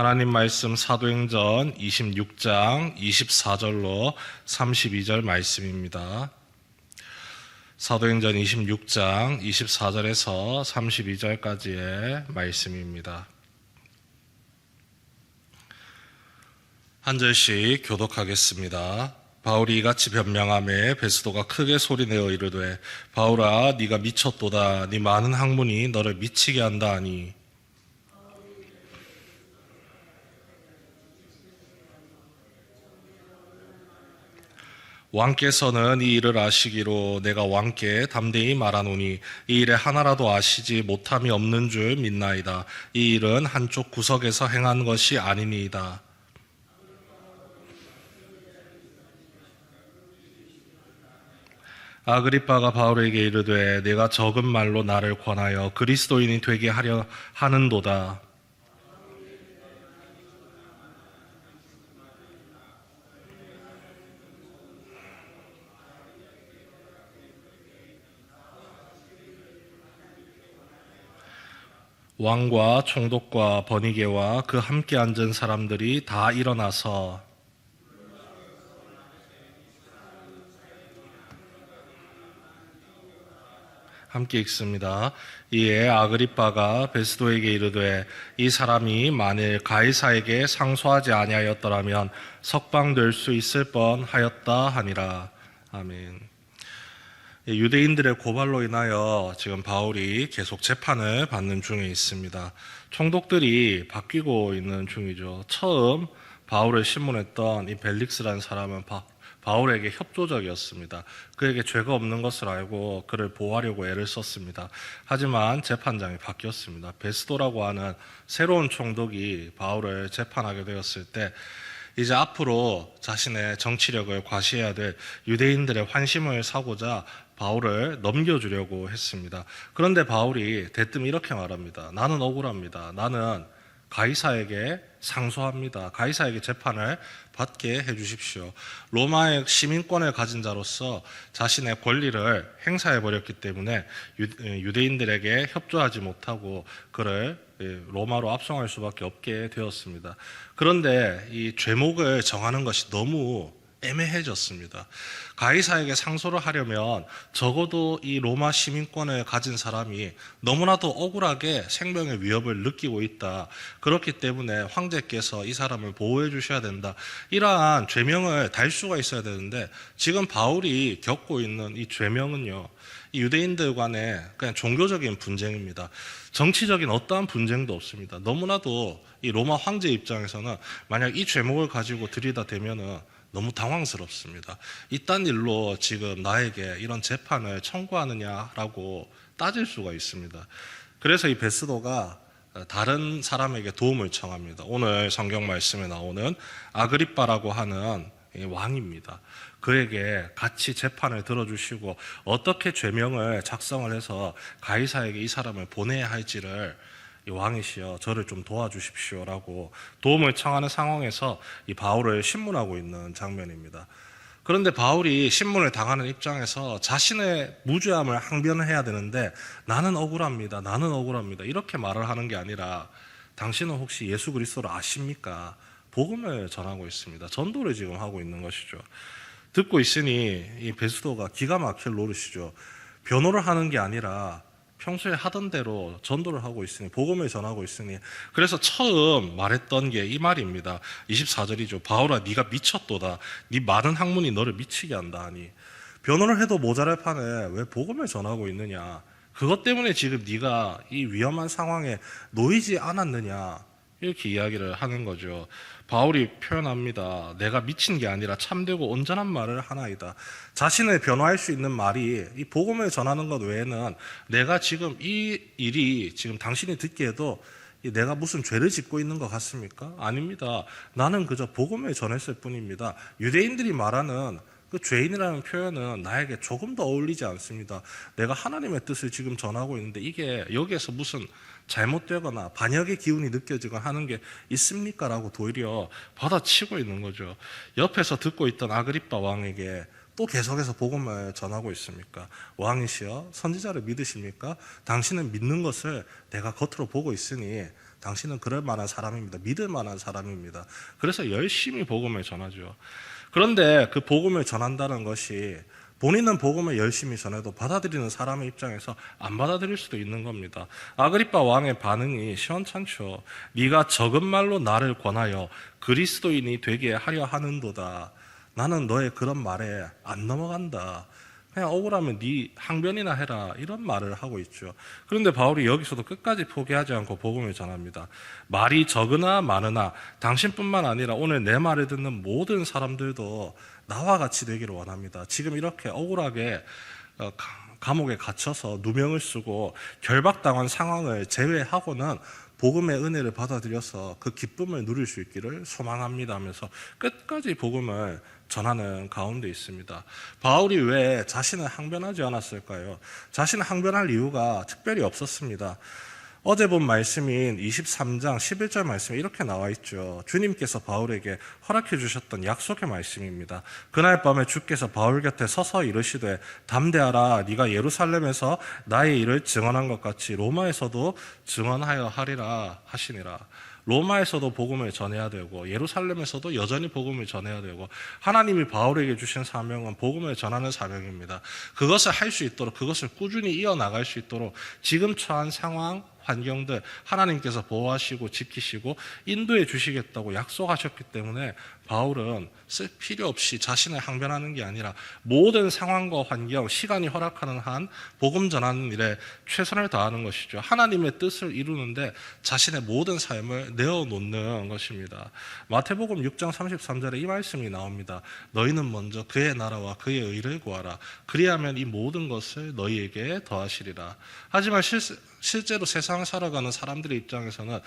하나님 말씀 사도행전 26장 24절로 32절 말씀입니다. 사도행전 26장 24절에서 32절까지의 말씀입니다. 한 절씩 교독하겠습니다. 바울이 이같이 변명하매 베스도가 크게 소리내어 이르되 바울아 네가 미쳤도다. 네 많은 학문이 너를 미치게 한다 하니 왕께서는 이 일을 아시기로 내가 왕께 담대히 말하노니 이 일에 하나라도 아시지 못함이 없는 줄 믿나이다. 이 일은 한쪽 구석에서 행한 것이 아니니이다. 아그리빠가 바울에게 이르되 내가 적은 말로 나를 권하여 그리스도인이 되게 하려 하는도다. 왕과 총독과 버니게와 그 함께 앉은 사람들이 다 일어나서 함께 읽습니다. 이에 아그리빠가 베스도에게 이르되 이 사람이 만일 가이사에게 상소하지 아니하였더라면 석방될 수 있을 뻔하였다 하니라. 아멘. 유대인들의 고발로 인하여 지금 바울이 계속 재판을 받는 중에 있습니다. 총독들이 바뀌고 있는 중이죠. 처음 바울을 신문했던 이 벨릭스라는 사람은 바울에게 협조적이었습니다. 그에게 죄가 없는 것을 알고 그를 보호하려고 애를 썼습니다. 하지만 재판장이 바뀌었습니다. 베스도라고 하는 새로운 총독이 바울을 재판하게 되었을 때 이제 앞으로 자신의 정치력을 과시해야 될 유대인들의 환심을 사고자 바울을 넘겨주려고 했습니다. 그런데 바울이 대뜸 이렇게 말합니다. 나는 억울합니다. 나는 가이사에게 상소합니다. 가이사에게 재판을 받게 해주십시오. 로마의 시민권을 가진 자로서 자신의 권리를 행사해버렸기 때문에 유대인들에게 협조하지 못하고 그를 로마로 압송할 수밖에 없게 되었습니다. 그런데 이 죄목을 정하는 것이 너무 애매해졌습니다. 가이사에게 상소를 하려면 적어도 이 로마 시민권을 가진 사람이 너무나도 억울하게 생명의 위협을 느끼고 있다. 그렇기 때문에 황제께서 이 사람을 보호해 주셔야 된다. 이러한 죄명을 달 수가 있어야 되는데 지금 바울이 겪고 있는 이 죄명은요. 이 유대인들 간의 그냥 종교적인 분쟁입니다. 정치적인 어떠한 분쟁도 없습니다. 너무나도 이 로마 황제 입장에서는 만약 이 죄목을 가지고 들이다대면은 너무 당황스럽습니다. 이딴 일로 지금 나에게 이런 재판을 청구하느냐라고 따질 수가 있습니다. 그래서 이 베스도가 다른 사람에게 도움을 청합니다. 오늘 성경 말씀에 나오는 아그리빠라고 하는 왕입니다. 그에게 같이 재판을 들어주시고 어떻게 죄명을 작성을 해서 가이사에게 이 사람을 보내야 할지를 왕이시여 저를 좀 도와주십시오라고 도움을 청하는 상황에서 이 바울을 신문하고 있는 장면입니다. 그런데 바울이 신문을 당하는 입장에서 자신의 무죄함을 항변해야 되는데 나는 억울합니다. 나는 억울합니다. 이렇게 말을 하는 게 아니라 당신은 혹시 예수 그리스도를 아십니까? 복음을 전하고 있습니다. 전도를 지금 하고 있는 것이죠. 듣고 있으니 이 베스도가 기가 막힐 노릇이죠. 변호를 하는 게 아니라 평소에 하던 대로 전도를 하고 있으니 복음을 전하고 있으니 그래서 처음 말했던 게 이 말입니다. 24절이죠. 바울아 네가 미쳤도다. 네 많은 학문이 너를 미치게 한다 하니 변호를 해도 모자랄 판에 왜 복음을 전하고 있느냐. 그것 때문에 지금 네가 이 위험한 상황에 놓이지 않았느냐. 이렇게 이야기를 하는 거죠. 바울이 표현합니다. 내가 미친 게 아니라 참되고 온전한 말을 하나이다. 자신을 변호할 수 있는 말이 이 복음을 전하는 것 외에는 내가 지금 이 일이 지금 당신이 듣기에도 내가 무슨 죄를 짓고 있는 것 같습니까? 아닙니다. 나는 그저 복음을 전했을 뿐입니다. 유대인들이 말하는 그 죄인이라는 표현은 나에게 조금 더 어울리지 않습니다. 내가 하나님의 뜻을 지금 전하고 있는데 이게 여기에서 무슨 잘못되거나 반역의 기운이 느껴지거나 하는 게 있습니까? 라고 도리어 받아치고 있는 거죠. 옆에서 듣고 있던 아그리빠 왕에게 또 계속해서 복음을 전하고 있습니까? 왕이시여 선지자를 믿으십니까? 당신은 믿는 것을 내가 겉으로 보고 있으니 당신은 그럴 만한 사람입니다. 믿을 만한 사람입니다. 그래서 열심히 복음을 전하죠. 그런데 그 복음을 전한다는 것이 본인은 복음을 열심히 전해도 받아들이는 사람의 입장에서 안 받아들일 수도 있는 겁니다. 아그리빠 왕의 반응이 시원찮죠. 네가 적은 말로 나를 권하여 그리스도인이 되게 하려 하는도다. 나는 너의 그런 말에 안 넘어간다. 그냥 억울하면 네 항변이나 해라, 이런 말을 하고 있죠. 그런데 바울이 여기서도 끝까지 포기하지 않고 복음을 전합니다. 말이 적으나 많으나 당신뿐만 아니라 오늘 내 말을 듣는 모든 사람들도 나와 같이 되기를 원합니다. 지금 이렇게 억울하게 감옥에 갇혀서 누명을 쓰고 결박당한 상황을 제외하고는 복음의 은혜를 받아들여서 그 기쁨을 누릴 수 있기를 소망합니다 하면서 끝까지 복음을 전하는 가운데 있습니다. 바울이 왜 자신을 항변하지 않았을까요? 자신을 항변할 이유가 특별히 없었습니다. 어제 본 말씀인 23장 11절 말씀에 이렇게 나와 있죠. 주님께서 바울에게 허락해 주셨던 약속의 말씀입니다. 그날 밤에 주께서 바울 곁에 서서 이르시되 담대하라, 네가 예루살렘에서 나의 일을 증언한 것 같이 로마에서도 증언하여 하리라 하시니라. 로마에서도 복음을 전해야 되고 예루살렘에서도 여전히 복음을 전해야 되고 하나님이 바울에게 주신 사명은 복음을 전하는 사명입니다. 그것을 할 수 있도록, 그것을 꾸준히 이어나갈 수 있도록 지금 처한 상황, 환경들 하나님께서 보호하시고 지키시고 인도해 주시겠다고 약속하셨기 때문에 바울은 쓸 필요 없이 자신을 항변하는 게 아니라 모든 상황과 환경, 시간이 허락하는 한 복음 전하는 일에 최선을 다하는 것이죠. 하나님의 뜻을 이루는데 자신의 모든 삶을 내어놓는 것입니다. 마태복음 6장 33절에 이 말씀이 나옵니다. 너희는 먼저 그의 나라와 그의 의를 구하라. 그리하면 이 모든 것을 너희에게 더하시리라. 하지만 실제로 세상 살아가는 사람들의 입장에서는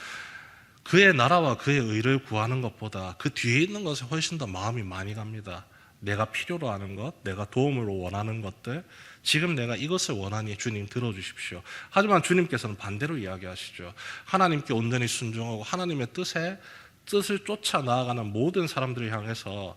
그의 나라와 그의 의를 구하는 것보다 그 뒤에 있는 것에 훨씬 더 마음이 많이 갑니다. 내가 필요로 하는 것, 내가 도움으로 원하는 것들, 지금 내가 이것을 원하니 주님 들어주십시오. 하지만 주님께서는 반대로 이야기하시죠. 하나님께 온전히 순종하고 하나님의 뜻을 쫓아 나아가는 모든 사람들을 향해서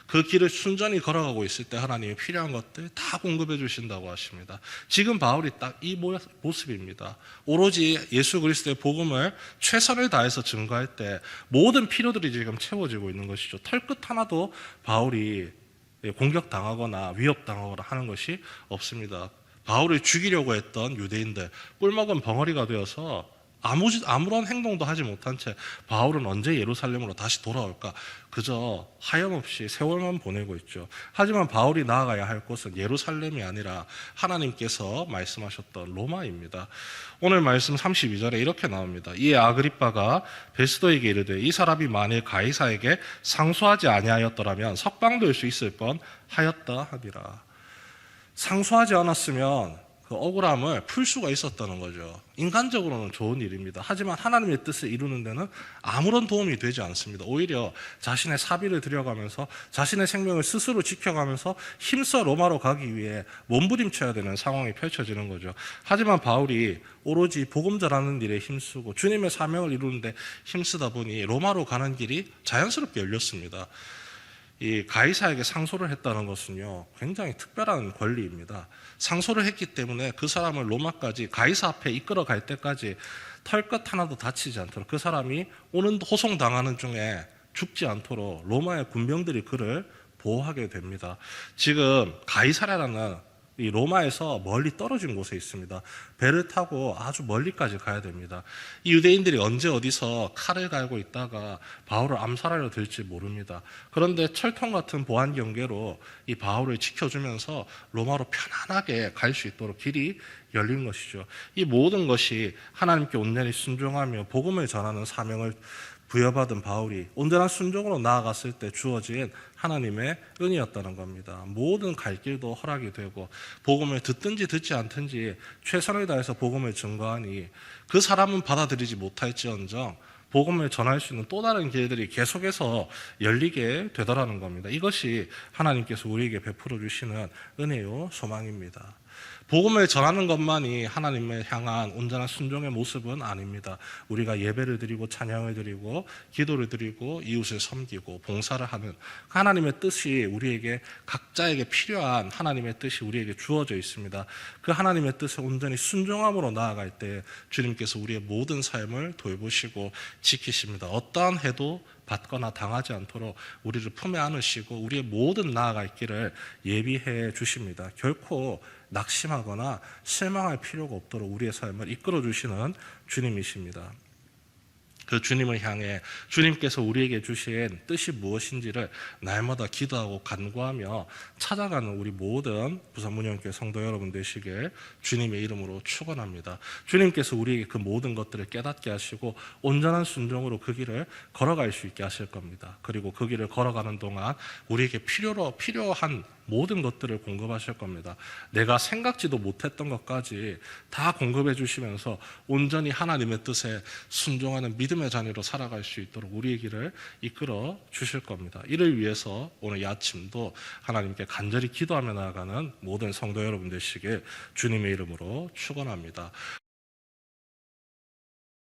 그 길을 순전히 걸어가고 있을 때 하나님이 필요한 것들 다 공급해 주신다고 하십니다. 지금 바울이 딱 이 모습입니다. 오로지 예수 그리스도의 복음을 최선을 다해서 증거할 때 모든 필요들이 지금 채워지고 있는 것이죠. 털끝 하나도 바울이 공격당하거나 위협당하거나 하는 것이 없습니다. 바울을 죽이려고 했던 유대인들 꿀먹은 벙어리가 되어서 아무런 행동도 하지 못한 채 바울은 언제 예루살렘으로 다시 돌아올까 그저 하염없이 세월만 보내고 있죠. 하지만 바울이 나아가야 할 곳은 예루살렘이 아니라 하나님께서 말씀하셨던 로마입니다. 오늘 말씀 32절에 이렇게 나옵니다. 이에 아그리빠가 베스도에게 이르되 이 사람이 만일 가이사에게 상소하지 아니하였더라면 석방될 수 있을 뻔하였다 하니라. 상소하지 않았으면 그 억울함을 풀 수가 있었다는 거죠. 인간적으로는 좋은 일입니다. 하지만 하나님의 뜻을 이루는 데는 아무런 도움이 되지 않습니다. 오히려 자신의 사비를 들여가면서 자신의 생명을 스스로 지켜가면서 힘써 로마로 가기 위해 몸부림쳐야 되는 상황이 펼쳐지는 거죠. 하지만 바울이 오로지 복음 전하는 일에 힘쓰고 주님의 사명을 이루는데 힘쓰다 보니 로마로 가는 길이 자연스럽게 열렸습니다. 이 가이사에게 상소를 했다는 것은요, 굉장히 특별한 권리입니다. 상소를 했기 때문에 그 사람을 로마까지 가이사 앞에 이끌어 갈 때까지 털끝 하나도 다치지 않도록 그 사람이 오는 호송당하는 중에 죽지 않도록 로마의 군병들이 그를 보호하게 됩니다. 지금 가이사라는 이 로마에서 멀리 떨어진 곳에 있습니다. 배를 타고 아주 멀리까지 가야 됩니다. 이 유대인들이 언제 어디서 칼을 갈고 있다가 바울을 암살하려 들지 모릅니다. 그런데 철통 같은 보안 경계로 이 바울을 지켜주면서 로마로 편안하게 갈 수 있도록 길이 열린 것이죠. 이 모든 것이 하나님께 온전히 순종하며 복음을 전하는 사명을 부여받은 바울이 온전한 순종으로 나아갔을 때 주어진 하나님의 은혜였다는 겁니다. 모든 갈 길도 허락이 되고 복음을 듣든지 듣지 않든지 최선을 다해서 복음을 증거하니 그 사람은 받아들이지 못할지언정 복음을 전할 수 있는 또 다른 길들이 계속해서 열리게 되더라는 겁니다. 이것이 하나님께서 우리에게 베풀어 주시는 은혜요 소망입니다. 복음을 전하는 것만이 하나님을 향한 온전한 순종의 모습은 아닙니다. 우리가 예배를 드리고 찬양을 드리고 기도를 드리고 이웃을 섬기고 봉사를 하는 하나님의 뜻이 우리에게 각자에게 필요한 하나님의 뜻이 우리에게 주어져 있습니다. 그 하나님의 뜻에 온전히 순종함으로 나아갈 때 주님께서 우리의 모든 삶을 돌보시고 지키십니다. 어떠한 해도 받거나 당하지 않도록 우리를 품에 안으시고 우리의 모든 나아갈 길을 예비해 주십니다. 결코 낙심하거나 실망할 필요가 없도록 우리의 삶을 이끌어 주시는 주님이십니다. 그 주님을 향해 주님께서 우리에게 주신 뜻이 무엇인지를 날마다 기도하고 간구하며 찾아가는 우리 모든 부산문영교회 성도 여러분 되시길 주님의 이름으로 축원합니다. 주님께서 우리에게 그 모든 것들을 깨닫게 하시고 온전한 순종으로 그 길을 걸어갈 수 있게 하실 겁니다. 그리고 그 길을 걸어가는 동안 우리에게 필요한 모든 것들을 공급하실 겁니다. 내가 생각지도 못했던 것까지 다 공급해 주시면서 온전히 하나님의 뜻에 순종하는 믿음의 자녀로 살아갈 수 있도록 우리의 길을 이끌어 주실 겁니다. 이를 위해서 오늘 이 아침도 하나님께 간절히 기도하며 나아가는 모든 성도 여러분 되시길 주님의 이름으로 축원합니다.